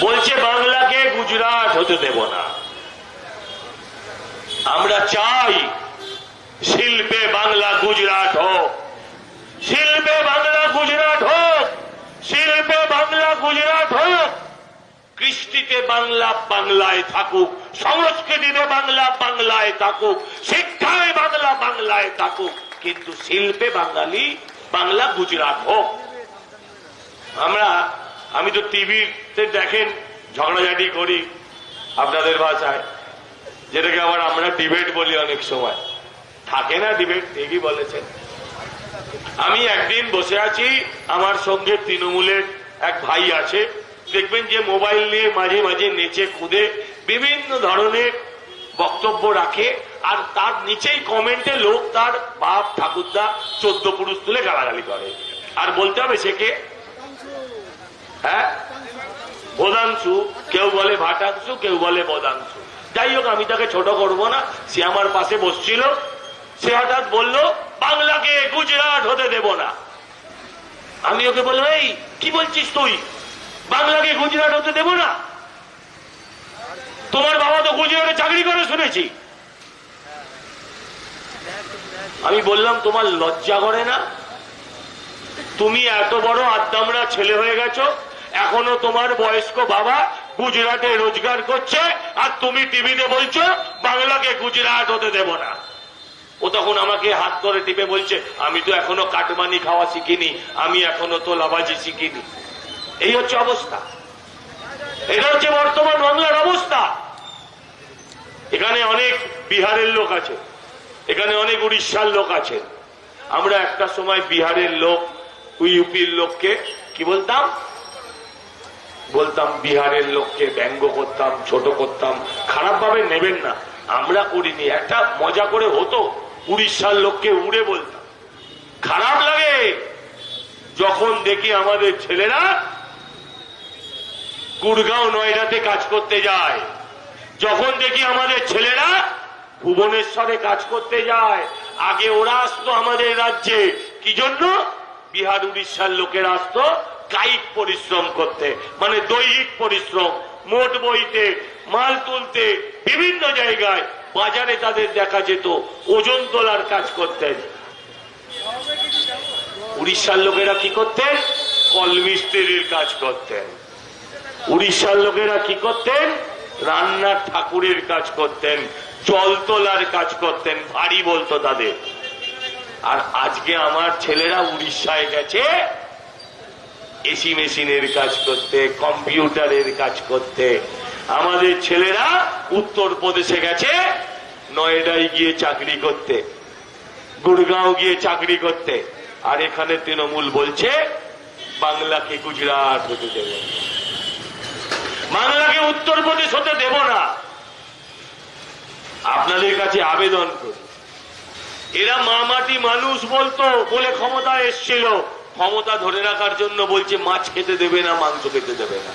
বলছে বাংলাকে গুজরাট হতে দেব না। আমরা চাই শিল্পে বাংলা গুজরাট হোক, শিল্পে বাংলা গুজরাট হোক, শিল্পে বাংলা গুজরাট হোক। কৃষ্টিতে বাংলা বাংলায় থাকুক, সংস্কৃতিতে বাংলা বাংলায় থাকুক, শিক্ষায় বাংলা বাংলায় থাকুক, কিন্তু শিল্পে বাঙালি বাংলা গুজরাট হোক। আমি তো টিভিতে দেখেন ঝগড়াঝাটি করি আপনাদের ভাষায়, যেটাকে আবার আমরা ডিবেট বলি। অনেক সময় থাকে না ডিবেট, ঠিকই বলেছেন। আমি একদিন বসে আছি, আমার সঙ্গে তৃণমূলের এক ভাই আছে, দেখবেন যে মোবাইল নিয়ে মাঝে মাঝে নেচে কুদে বিভিন্ন ধরনের বক্তব্য রাখে, আর তার নিচেই কমেন্টে লোক তার বাপ ঠাকুরদা 14 পুরুষ তুলে গালাগালি করে। আর বলতে হবে সে কে? হ্যাঁ, বোধাংশু, কেউ বলে ভাটাংশু, কেউ বলে বোধাংশু। যাই হোক, আমি তাকে ছোট করব না। সে আমার পাশে বসছিল, সে হঠাৎ বলল বাংলাকে গুজরাট হতে দেব না। আমি ওকে বললাম, এই কি বলছিস তুই? বাংলাকে গুজরাট হতে দেব না? তোমার বাবা তো গুজরাটে চাকরি করে শুনেছি। আমি বললাম, তোমার লজ্জা করে না? তুমি এত বড় আদ্দামরা ছেলে হয়ে গেছো, এখনো তোমার বয়স্ক বাবা গুজরাটে রোজগার করছে, আর তুমি টিভিতে বলছো বাংলাকে গুজরাট হতে দেব না। ও তখন আমাকে হাত করে টিপে বলছে, আমি তো এখনো কাটমানি খাওয়া শিখিনি, আমি এখনো তোলাবাজি শিখিনি। এই হচ্ছে অবস্থা, এটা হচ্ছে বর্তমান বাংলার অবস্থা। এখানে অনেক বিহারের লোক আছে, এখানে অনেক উড়িষ্যার লোক আছে। আমরা একটা সময় বিহারের লোক, ইউপির লোককে কি বলতাম? বিহারের লোককে ব্যঙ্গ করতাম, ছোট করতাম। খারাপ ভাবে নেবেন না, আমরা করিনি, একটা মজা করে হতো। উড়িষ্যার লোককে উড়ে বলতাম। খারাপ লাগে যখন দেখি আমাদের ছেলেরা গুড়গাঁও নয়ডাতে কাজ করতে যায়, যখন দেখি আমাদের ছেলেরা ভুবনেশ্বরে কাজ করতে যায়। আগে ওরা আসতো আমাদের রাজ্যে কি জন্য? বিহার উড়িষ্যার লোকেরা আসতো কায়িক পরিশ্রম করতে, মানে দৈহিক পরিশ্রম, মোট বইতে, মাল তুলতে, বিভিন্ন জায়গায় বাজারে তাদের দেখা যেত ওজন তোলার কাজ করতেন। উড়িষ্যার লোকেরা কি করতেন? কলমিস্ত্রির কাজ করতেন। উড়িষ্যার লোকেরা কি করতেন? রান্নার ঠাকুরের কাজ করতেন, জল তোলার কাজ করতেন, ভারী বলতো তাদের। আর আজকে আমার ছেলেরা উড়িষ্যায় গেছে এসি মেশিনের কাজ করতে, কম্পিউটারের কাজ করতে। আমাদের ছেলেরা উত্তরপ্রদেশে গেছে নয়ডায় গিয়ে চাকরি করতে, গুড়গাঁও গিয়ে চাকরি করতে। আর এখানে তৃণমূল বলছে বাংলাকে গুজরাট হতে দেব, বাংলাকে উত্তরপ্রদেশ হতে দেব না। আপনাদের কাছে আবেদন করি, এরা মামাটি মানুষ বলতো বলে ক্ষমতা এসছিল, ক্ষমতা ধরে রাখার জন্য বলছে মাছ খেতে দেবে না, মাংস খেতে দেবে না।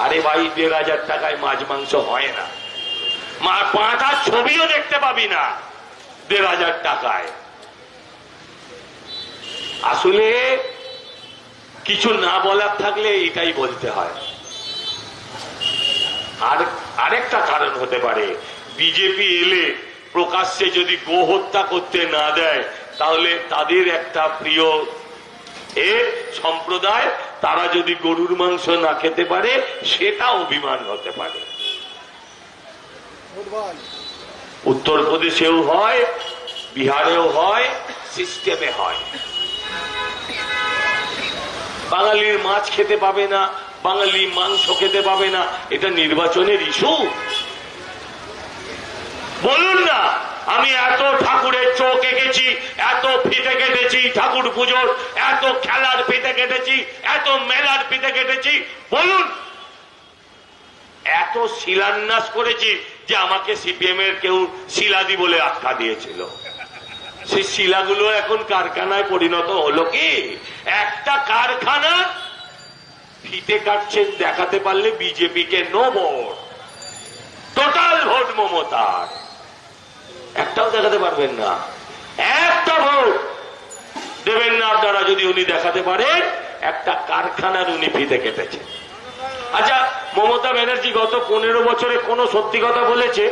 আরে ভাই, ১,৫০০ টাকায় মাছ মাংস হয় না, পাঁঠার ছবিও দেখতে পাবি না ১,৫০০ টাকায়। আসলে কিছু না বলার থাকলে এটাই বলতে হয়। আর আরেকটা কারণ হতে পারে, বিজেপি এলে প্রকাশ্যে যদি গো হত্যা করতে না দেয়, তাহলে তাদের একটা প্রিয় সম্প্রদায়, তারা যদি গরুর মাংস না খেতে পারে, সেটা অভিমান হতে পারে। উত্তরপ্রদেশেও হয়, বিহারেও হয়, সিস্টেমে হয়। বাঙালির মাছ খেতে পাবে না, বাঙালি মাংস খেতে পাবে না, এটা নির্বাচনের ইস্যু। বলুন না, আমি এত ঠাকুরের চোখ এঁকেছি, এত ফিতে কেটেছি, ঠাকুর পুজোর এত খেলার ফিতে কেটেছি, এত মেলার ফিতে কেটেছি, বলুন। এত শিলান্যাস করেছি যে আমাকে সিপিএম এর কেউ শিলাদি বলে আখ্যা দিয়েছিল। সেই শিলাগুলো এখন কারখানায় পরিণত হলো। কি একটা কারখানা, ফিতে কাটছেন দেখাতে পারলে বিজেপিকে নো ভোট, টোটাল ভোট মমতার। একটাও দেখাতে পারবেন না, একটা ভোট দেবেন না আপনারা যদি উনি দেখাতে পারেন একটা কারখানার উনি ফিতে কেটেছেন। আচ্ছা, মমতা ব্যানার্জি গত 15 বছরে কোন সত্যি কথা বলেছে?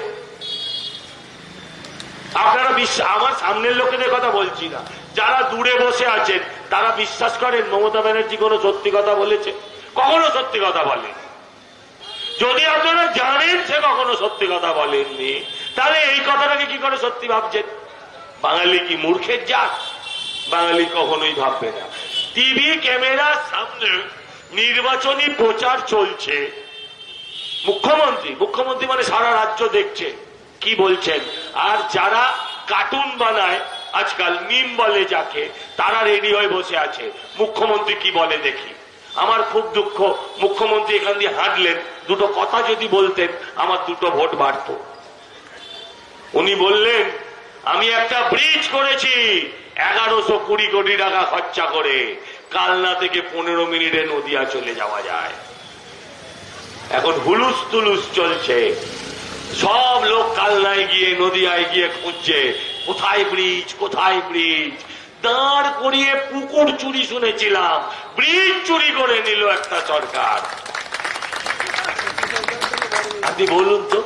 আপনারা আমার সামনের লোকেদের কথা বলছি না, যারা দূরে বসে আছেন তারা বিশ্বাস করেন মমতা ব্যানার্জি কোনো সত্যি কথা বলেছে? কখনো সত্যি কথা বলেন? যদি আপনারা জানেন সে কখনো সত্যি কথা বলেননি, তাহলে এই কথাটাকে কি করে সত্যি ভাবছেন? বাঙালি কি মূর্খের জাত? বাঙালি কখনোই ভাববে না। টিভি ক্যামেরার সামনে নির্বাচনী প্রচার চলছে, মুখ্যমন্ত্রী মানে সারা রাজ্য দেখছে কি বলছেন, আর যারা কার্টুন বানায় আজকাল মিম বলে যাকে, তারা রেডি হয়ে বসে আছে মুখ্যমন্ত্রী কি বলে দেখি। আমার খুব দুঃখ, মুখ্যমন্ত্রী এখান দিয়ে হাঁটলেন, দুটো কথা যদি বলতেন আমার 2টো ভোট বাড়ত। উনি বললেন আমি একটা ব্রিজ করেছি 1120 কোটি টাকা খরচা করে, কালনা থেকে 15 মিনিটে নদিয়া চলে যাওয়া যায়। এখন হুলুস তুলুস চলছে, সব লোক কালনায় গিয়ে নদিয়ায় গিয়ে খুঁজছে কোথায় ব্রিজ, কোথায় ব্রিজ। দাঁড় করিয়ে পুকুর চুরি শুনেছিলাম, ব্রিজ চুরি করে নিল একটা সরকার। আপনি বলুন তো,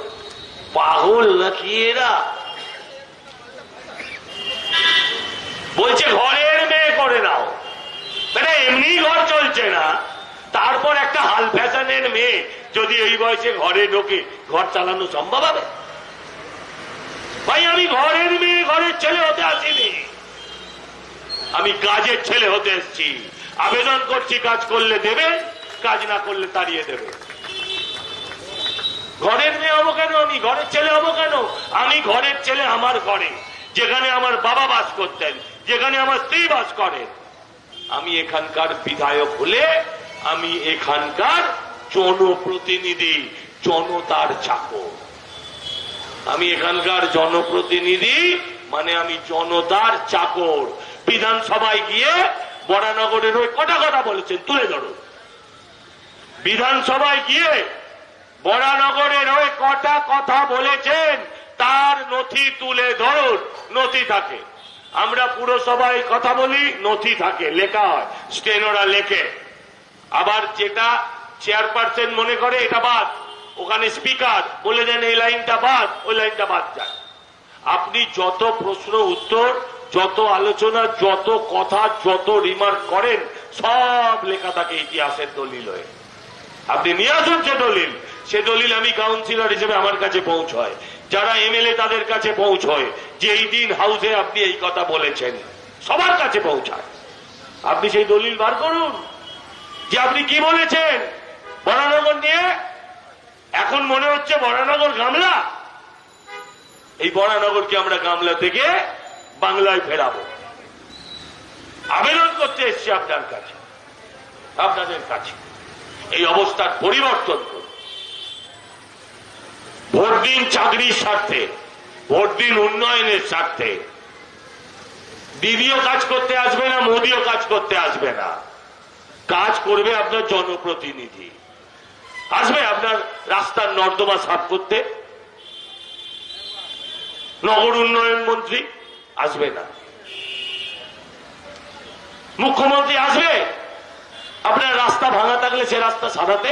পাগল নাকি এরা? বলছে ঘরের মেয়ে করে নাও, মানে এমনি ঘর চলছে না, তারপর একটা হাল ফ্যাশনের মেয়ে যদি এই বয়সে ঘরে ঢোকে, ঘর চালানো সম্ভব হবে? ভাই আমি ঘরের মেয়ে ঘরের ছেলে হতে আসিনি, আমি কাজের ছেলে হতে এসেছি। আবেদন করছি, কাজ করলে দেবে, কাজ না করলে তাড়িয়ে দেবে। ঘরের মেয়ে হবো কেন? আমি ঘরের ছেলে হবো কেন? আমি ঘরের ছেলে আমার ঘরে, যেখানে আমার বাবা বাস করতেন, যেখানে আমার স্ত্রী বাস করেন। আমি এখানকার বিধায়ক হলে আমি এখানকার জনপ্রতিনিধি, জনতার চাকর। আমি এখানকার জনপ্রতিনিধি মানে আমি জনতার চাকর। বিধানসভায় গিয়ে বরানগরের ওই কটা কথা বলেছেন, তুলে ধরো। বিধানসভায় গিয়ে বরানগরের ওই কটা কথা বলেছেন তার নথি তুলে ধরুন, নথি থাকে। আমরা পুরসভায় কথা বলি, নথি থাকে, লেখা হয়, স্টেনোরা লেখে। আবার যেটা চেয়ারপারসন মনে করে এটা বাদ, ওখানে স্পিকার বলে দেন এই লাইনটা বাদ, ওই লাইনটা বাদ যায়। আপনি যত প্রশ্ন উত্তর, যত আলোচনা, যত কথা, যত রিমার্ক করেন, সব লেখা থাকে ইতিহাসের দলিল হয়ে। আপনি নিয়ে আসুন সে দলিল আমি কাউন্সিলর হিসেবে আমার কাছে পৌঁছয়, যারা এমএলএ তাদের কাছে পৌঁছয়, যে এই দিন হাউসে আপনি এই কথা বলেছেন, সবার কাছে পৌঁছায়। আপনি সেই দলিল বার করুন যে আপনি কি বলেছেন বরানগর নিয়ে। এখন মনে হচ্ছে বরানগর গামলা, এই বরানগরকে আমরা গামলা থেকে বাংলায় ফেরাবো। আবেদন করতে এসছি আপনার কাছে, আপনাদের কাছে, এই অবস্থার পরিবর্তন করুন। ভোট দিন চাকরির স্বার্থে, ভোট দিন উন্নয়নের স্বার্থে। দিদিও কাজ করতে আসবে না, মোদিও কাজ করতে আসবে না, কাজ করবে আপনার জনপ্রতিনিধি। আসবে আপনার রাস্তার নর্দমা সাফ করতে নগর উন্নয়ন মন্ত্রী? আসবে না। মুখ্যমন্ত্রী আসবে আপনার রাস্তা ভাঙা থাকলে সে রাস্তা সারাতে?